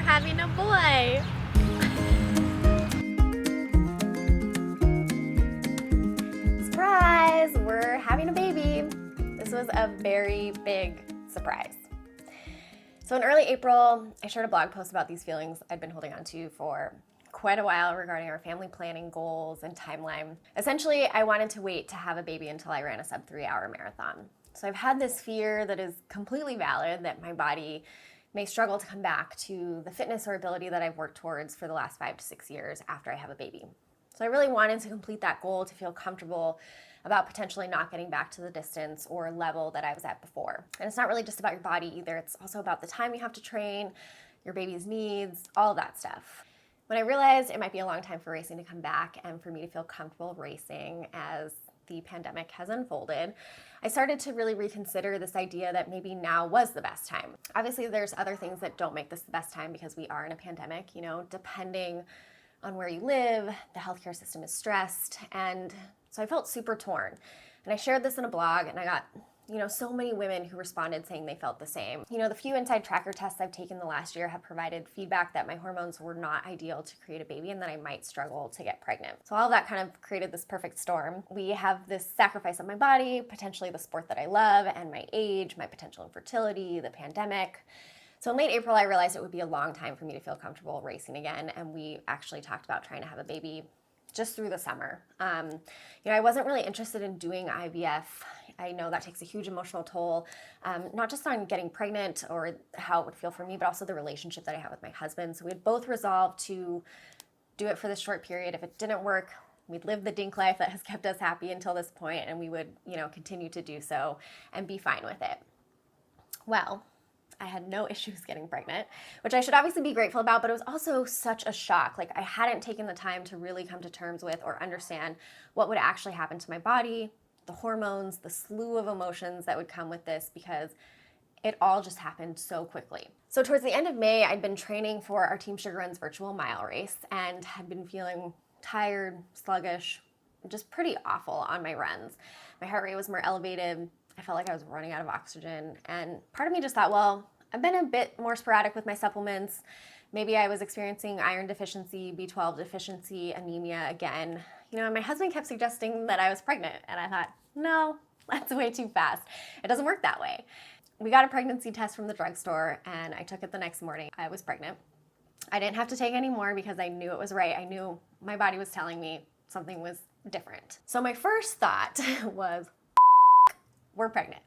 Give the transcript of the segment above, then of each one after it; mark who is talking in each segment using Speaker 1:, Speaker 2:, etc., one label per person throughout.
Speaker 1: having a boy. Surprise! We're having a baby. This was a very big surprise. So in early April, I shared a blog post about these feelings I'd been holding on to for quite a while regarding our family planning goals and timeline. Essentially, I wanted to wait to have a baby until I ran a sub 3-hour marathon. So I've had this fear that is completely valid that my body may struggle to come back to the fitness or ability that I've worked towards for the last 5 to 6 years after I have a baby. So I really wanted to complete that goal to feel comfortable about potentially not getting back to the distance or level that I was at before. And it's not really just about your body either. It's also about the time you have to train, your baby's needs, all of that stuff. When I realized it might be a long time for racing to come back and for me to feel comfortable racing as the pandemic has unfolded, I started to really reconsider this idea that maybe now was the best time. Obviously, there's other things that don't make this the best time because we are in a pandemic, depending on where you live, the healthcare system is stressed, and so I felt super torn. And I shared this in a blog, and I got so many women who responded saying they felt the same. The few inside tracker tests I've taken the last year have provided feedback that my hormones were not ideal to create a baby and that I might struggle to get pregnant. So all of that kind of created this perfect storm. We have this sacrifice of my body, potentially the sport that I love, and my age, my potential infertility, the pandemic. So in late April, I realized it would be a long time for me to feel comfortable racing again, and we actually talked about trying to have a baby just through the summer. I wasn't really interested in doing IVF. I know that takes a huge emotional toll, not just on getting pregnant or how it would feel for me, but also the relationship that I have with my husband. So we had both resolved to do it for this short period. If it didn't work, we'd live the dink life that has kept us happy until this point, and we would, continue to do so and be fine with it. Well, I had no issues getting pregnant, which I should obviously be grateful about, but it was also such a shock. I hadn't taken the time to really come to terms with or understand what would actually happen to my body, the hormones, the slew of emotions that would come with this, because it all just happened so quickly. So towards the end of May, I'd been training for our Team Sugar Run's virtual mile race and had been feeling tired, sluggish, just pretty awful on my runs. My heart rate was more elevated. I felt like I was running out of oxygen. And part of me just thought, well, I've been a bit more sporadic with my supplements. Maybe I was experiencing iron deficiency, B12 deficiency, anemia again. And my husband kept suggesting that I was pregnant. And I thought, no, that's way too fast. It doesn't work that way. We got a pregnancy test from the drugstore and I took it the next morning. I was pregnant. I didn't have to take any more because I knew it was right. I knew my body was telling me something was different. So my first thought was, we're pregnant.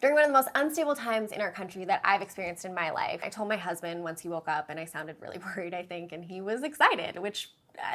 Speaker 1: During one of the most unstable times in our country that I've experienced in my life, I told my husband once he woke up, and I sounded really worried, I think, and he was excited, which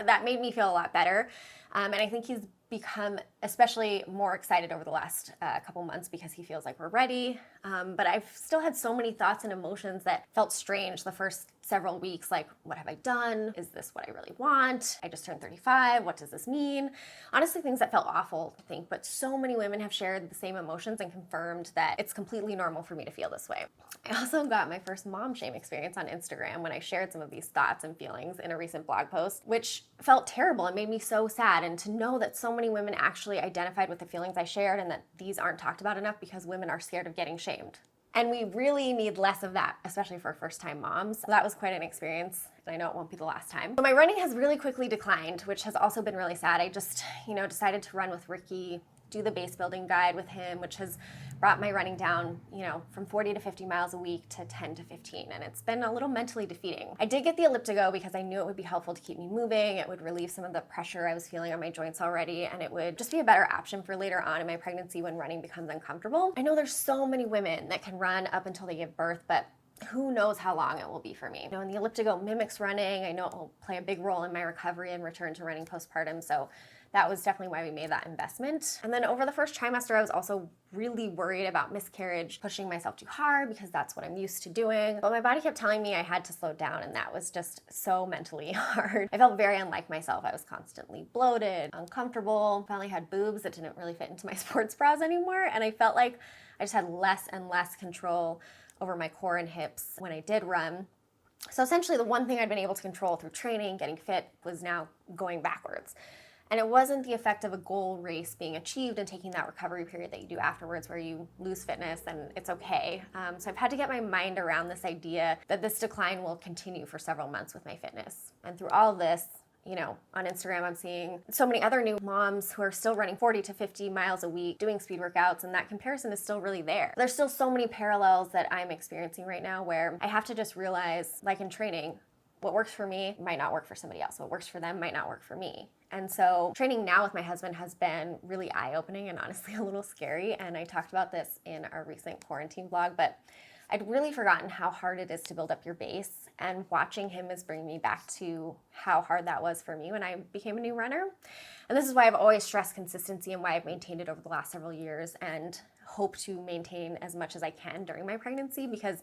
Speaker 1: that made me feel a lot better. And I think he's become especially more excited over the last couple months because he feels like we're ready. But I've still had so many thoughts and emotions that felt strange the first several weeks, like, what have I done? Is this what I really want? I just turned 35. What does this mean? Honestly, things that felt awful, I think, but so many women have shared the same emotions and confirmed that it's completely normal for me to feel this way. I also got my first mom shame experience on Instagram when I shared some of these thoughts and feelings in a recent blog post, which felt terrible and made me so sad. And to know that so many women actually identified with the feelings I shared and that these aren't talked about enough because women are scared of getting shamed. And we really need less of that, especially for first-time moms. So that was quite an experience, and I know it won't be the last time. So my running has really quickly declined, which has also been really sad. I just, decided to run with Ricky, do the base building guide with him, which has brought my running down, from 40 to 50 miles a week to 10 to 15, and it's been a little mentally defeating. I did get the Elliptigo because I knew it would be helpful to keep me moving. It would relieve some of the pressure I was feeling on my joints already, and it would just be a better option for later on in my pregnancy when running becomes uncomfortable. I know there's so many women that can run up until they give birth, but who knows how long it will be for me. And the Elliptigo mimics running. I know it will play a big role in my recovery and return to running postpartum, so that was definitely why we made that investment. And then over the first trimester, I was also really worried about miscarriage, pushing myself too hard because that's what I'm used to doing. But my body kept telling me I had to slow down, and that was just so mentally hard. I felt very unlike myself. I was constantly bloated, uncomfortable, finally had boobs that didn't really fit into my sports bras anymore, and I felt like I just had less and less control over my core and hips when I did run. So essentially the one thing I'd been able to control through training, getting fit, was now going backwards. And it wasn't the effect of a goal race being achieved and taking that recovery period that you do afterwards where you lose fitness and it's okay. So I've had to get my mind around this idea that this decline will continue for several months with my fitness. And through all of this, you know, on Instagram, I'm seeing so many other new moms who are still running 40 to 50 miles a week, doing speed workouts, and that comparison is still really there. There's still so many parallels that I'm experiencing right now where I have to just realize, like in training, what works for me might not work for somebody else. What works for them might not work for me. And so training now with my husband has been really eye-opening and honestly a little scary. And I talked about this in our recent quarantine vlog, but I'd really forgotten how hard it is to build up your base, and watching him is bringing me back to how hard that was for me when I became a new runner. And this is why I've always stressed consistency and why I've maintained it over the last several years and hope to maintain as much as I can during my pregnancy, because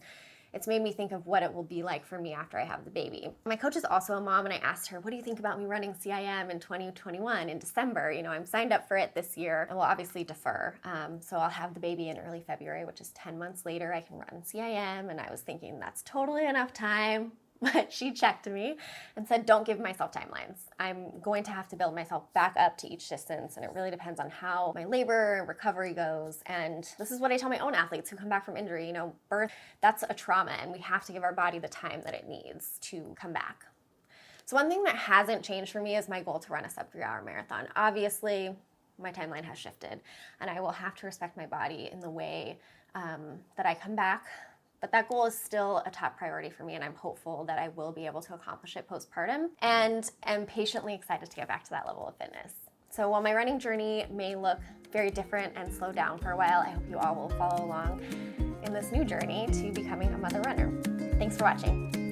Speaker 1: it's made me think of what it will be like for me after I have the baby. My coach is also a mom, and I asked her, what do you think about me running CIM in 2021 in December? You know, I'm signed up for it this year and will obviously defer. So I'll have the baby in early February, which is 10 months later. I can run CIM. And I was thinking that's totally enough time. But she checked me and said, don't give myself timelines. I'm going to have to build myself back up to each distance, and it really depends on how my labor and recovery goes. And this is what I tell my own athletes who come back from injury. You know, birth, that's a trauma, and we have to give our body the time that it needs to come back. So one thing that hasn't changed for me is my goal to run a sub 3-hour marathon. Obviously, my timeline has shifted, and I will have to respect my body in the way that I come back. But that goal is still a top priority for me, and I'm hopeful that I will be able to accomplish it postpartum, and am patiently excited to get back to that level of fitness. So while my running journey may look very different and slow down for a while, I hope you all will follow along in this new journey to becoming a mother runner. Thanks for watching.